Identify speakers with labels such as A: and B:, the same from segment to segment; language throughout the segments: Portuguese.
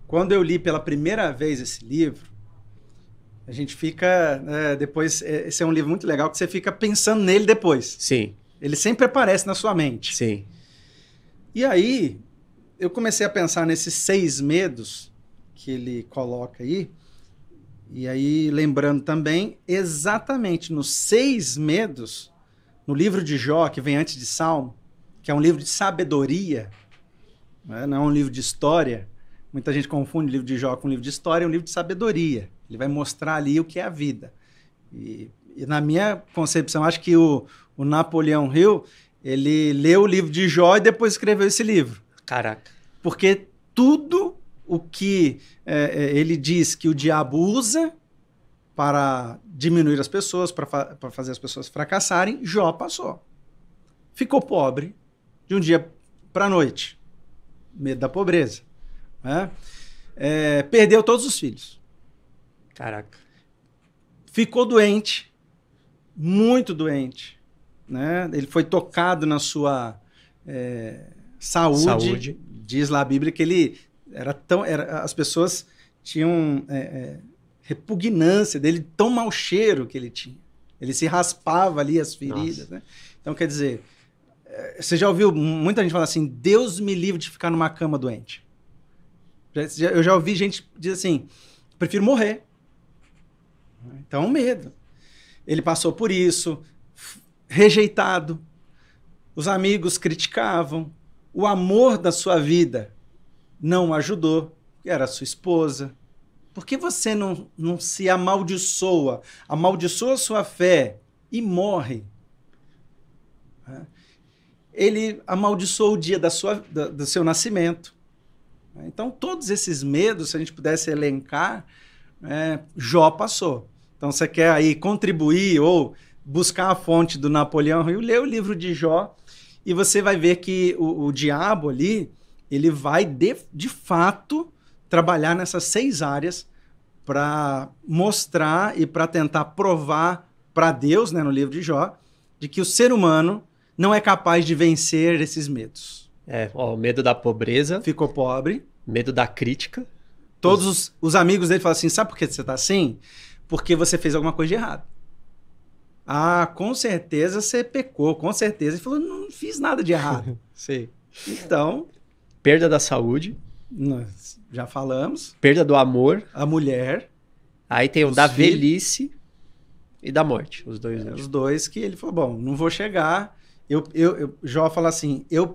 A: Quando eu li pela primeira vez esse livro, a gente fica, depois, esse é um livro muito legal, que você fica pensando nele depois.
B: Sim.
A: Ele sempre aparece na sua mente.
B: Sim.
A: E aí, eu comecei a pensar nesses 6 medos que ele coloca aí, e aí lembrando também, exatamente nos 6 medos, no livro de Jó, que vem antes de Salmo, que é um livro de sabedoria, né? Não é um livro de história. Muita gente confunde o livro de Jó com um livro de história, é um livro de sabedoria. Ele vai mostrar ali o que é a vida. E na minha concepção, acho que o Napoleão Hill, ele leu o livro de Jó e depois escreveu esse livro.
B: Caraca.
A: Porque tudo o que ele diz que o diabo usa para diminuir as pessoas, para fazer as pessoas fracassarem, Jó passou. Ficou pobre de um dia para a noite. Medo da pobreza. Né? Perdeu todos os filhos.
B: Caraca.
A: Ficou doente, muito doente. Né? Ele foi tocado na sua saúde. Diz lá a Bíblia que ele era tão... as pessoas tinham repugnância dele, tão mau cheiro que ele tinha. Ele se raspava ali as feridas. Né? Então, quer dizer, você já ouviu muita gente falar assim, Deus me livre de ficar numa cama doente. Eu já ouvi gente dizer assim, prefiro morrer. Então, é um medo. Ele passou por isso, rejeitado. Os amigos criticavam. O amor da sua vida não o ajudou. Era a sua esposa. Por que você não se amaldiçoa? Amaldiçoa a sua fé e morre. Ele amaldiçoou o dia do seu nascimento. Então, todos esses medos, se a gente pudesse elencar, Jó passou. Então, você quer aí contribuir ou buscar a fonte do Napoleão Hill, lê o livro de Jó e você vai ver que o diabo ali, ele vai de fato trabalhar nessas 6 áreas para mostrar e para tentar provar para Deus, né, no livro de Jó, de que o ser humano não é capaz de vencer esses medos.
B: O medo da pobreza.
A: Ficou pobre.
B: Medo da crítica.
A: Todos os amigos dele falam assim, sabe por que você está assim? Porque você fez alguma coisa de errado. Ah, com certeza você pecou, com certeza. Ele falou, não fiz nada de errado.
B: Sim.
A: Então...
B: Perda da saúde.
A: Nós já falamos.
B: Perda do amor.
A: A mulher.
B: Aí tem o da velhice e da morte. Os dois.
A: Os dois que ele falou, bom, não vou chegar. Jó fala assim, eu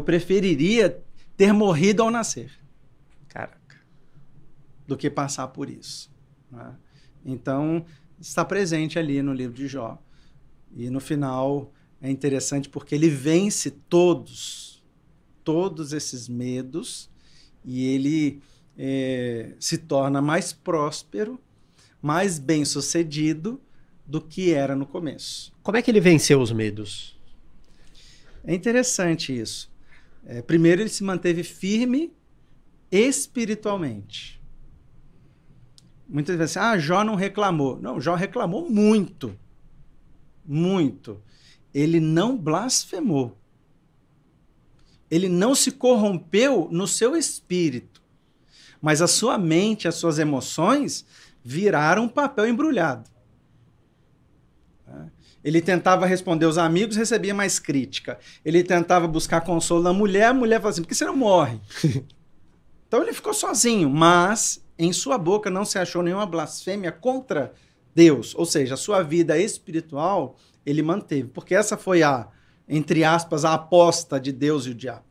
A: preferiria ter morrido ao nascer.
B: Caraca.
A: Do que passar por isso. Né? Então, está presente ali no livro de Jó. E no final é interessante porque ele vence todos esses medos e ele se torna mais próspero, mais bem-sucedido do que era no começo.
B: Como é que ele venceu os medos?
A: É interessante isso. Primeiro, ele se manteve firme espiritualmente. Muitas vezes, Jó não reclamou. Não, Jó reclamou muito. Muito. Ele não blasfemou. Ele não se corrompeu no seu espírito. Mas a sua mente, as suas emoções viraram um papel embrulhado. Ele tentava responder aos amigos, recebia mais crítica. Ele tentava buscar consolo na mulher, a mulher falava assim, por que você não morre? Então ele ficou sozinho, mas em sua boca não se achou nenhuma blasfêmia contra Deus. Ou seja, a sua vida espiritual ele manteve. Porque essa foi entre aspas, a aposta de Deus e o diabo.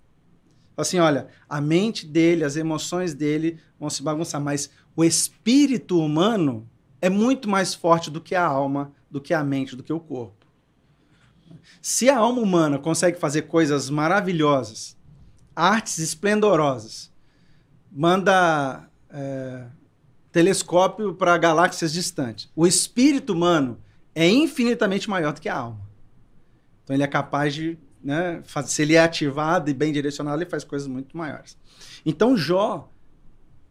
A: Assim, olha, a mente dele, as emoções dele vão se bagunçar, mas o espírito humano é muito mais forte do que a alma, do que a mente, do que o corpo. Se a alma humana consegue fazer coisas maravilhosas, artes esplendorosas, manda telescópio para galáxias distantes, o espírito humano é infinitamente maior do que a alma. Então ele é capaz de, se ele é ativado e bem direcionado, ele faz coisas muito maiores. Então Jó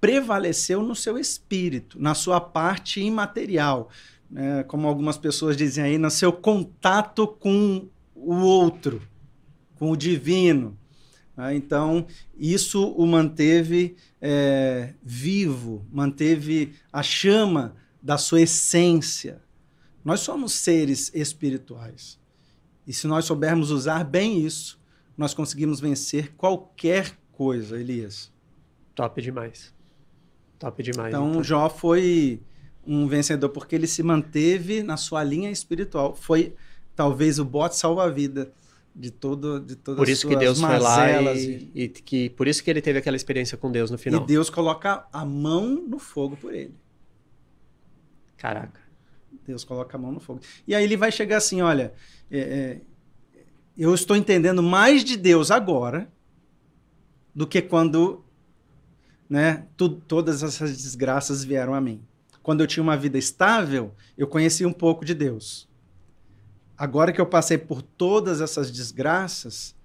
A: prevaleceu no seu espírito, na sua parte imaterial, como algumas pessoas dizem aí, no seu contato com o outro, com o divino, Né? Então, isso o manteve vivo, manteve a chama da sua essência. Nós somos seres espirituais. E se nós soubermos usar bem isso, nós conseguimos vencer qualquer coisa, Elias.
B: Top demais. Top demais.
A: Então, Jó foi um vencedor porque ele se manteve na sua linha espiritual. Foi talvez o bote salva-vida de todas
B: por isso
A: as
B: que Deus foi lá por isso que ele teve aquela experiência com Deus no final.
A: E Deus coloca a mão no fogo por ele.
B: Caraca.
A: Deus coloca a mão no fogo. E aí ele vai chegar assim, olha, eu estou entendendo mais de Deus agora do que quando, né, todas essas desgraças vieram a mim. Quando eu tinha uma vida estável, eu conhecia um pouco de Deus. Agora que eu passei por todas essas desgraças,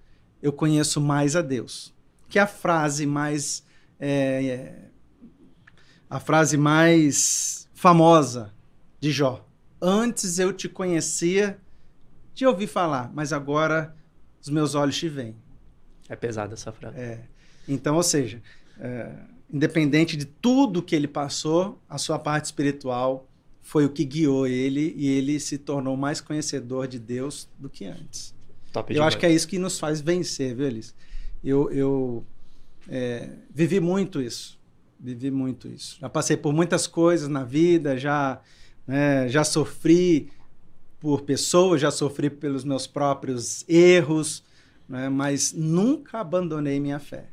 A: eu conheço mais a Deus. Que é a frase mais famosa de Jó. Antes eu te conhecia de ouvir falar, mas agora os meus olhos te veem.
B: É pesada essa frase.
A: Então, ou seja, independente de tudo que ele passou, a sua parte espiritual foi o que guiou ele e ele se tornou mais conhecedor de Deus do que antes. Eu acho que é isso que nos faz vencer, viu, Elis? Eu vivi muito isso. Já passei por muitas coisas na vida, já sofri por pessoas, já sofri pelos meus próprios erros, né, mas nunca abandonei minha fé.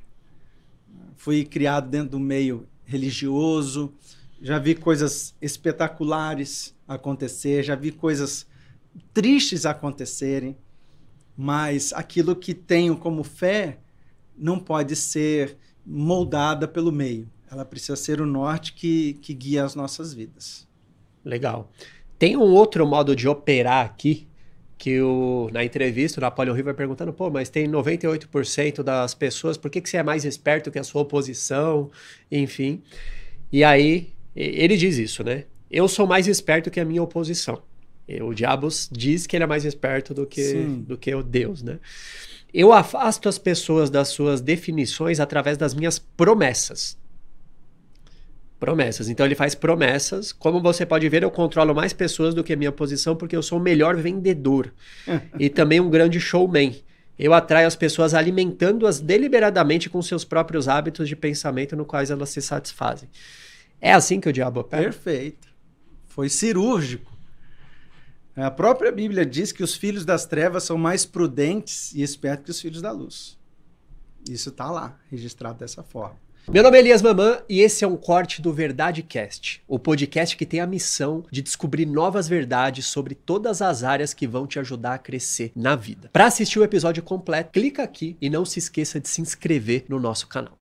A: Fui criado dentro do meio religioso, já vi coisas espetaculares acontecer, já vi coisas tristes acontecerem, mas aquilo que tenho como fé não pode ser moldada pelo meio. Ela precisa ser o norte que guia as nossas vidas.
B: Legal. Tem um outro modo de operar aqui, que na entrevista o Napoleon Hill vai perguntando, mas tem 98% das pessoas, por que você é mais esperto que a sua oposição? Enfim. E aí, ele diz isso, né? Eu sou mais esperto que a minha oposição. O diabo diz que ele é mais esperto do que o Deus, né? Eu afasto as pessoas das suas definições através das minhas promessas. Promessas. Então ele faz promessas. Como você pode ver, eu controlo mais pessoas do que a minha posição porque eu sou o melhor vendedor. E também um grande showman. Eu atraio as pessoas alimentando-as deliberadamente com seus próprios hábitos de pensamento no quais elas se satisfazem. É assim que o diabo opera?
A: Perfeito. Foi cirúrgico. A própria Bíblia diz que os filhos das trevas são mais prudentes e espertos que os filhos da luz. Isso está lá, registrado dessa forma.
B: Meu nome é Elias Mamã e esse é um corte do Verdade Cast, o podcast que tem a missão de descobrir novas verdades sobre todas as áreas que vão te ajudar a crescer na vida. Para assistir o episódio completo, clica aqui e não se esqueça de se inscrever no nosso canal.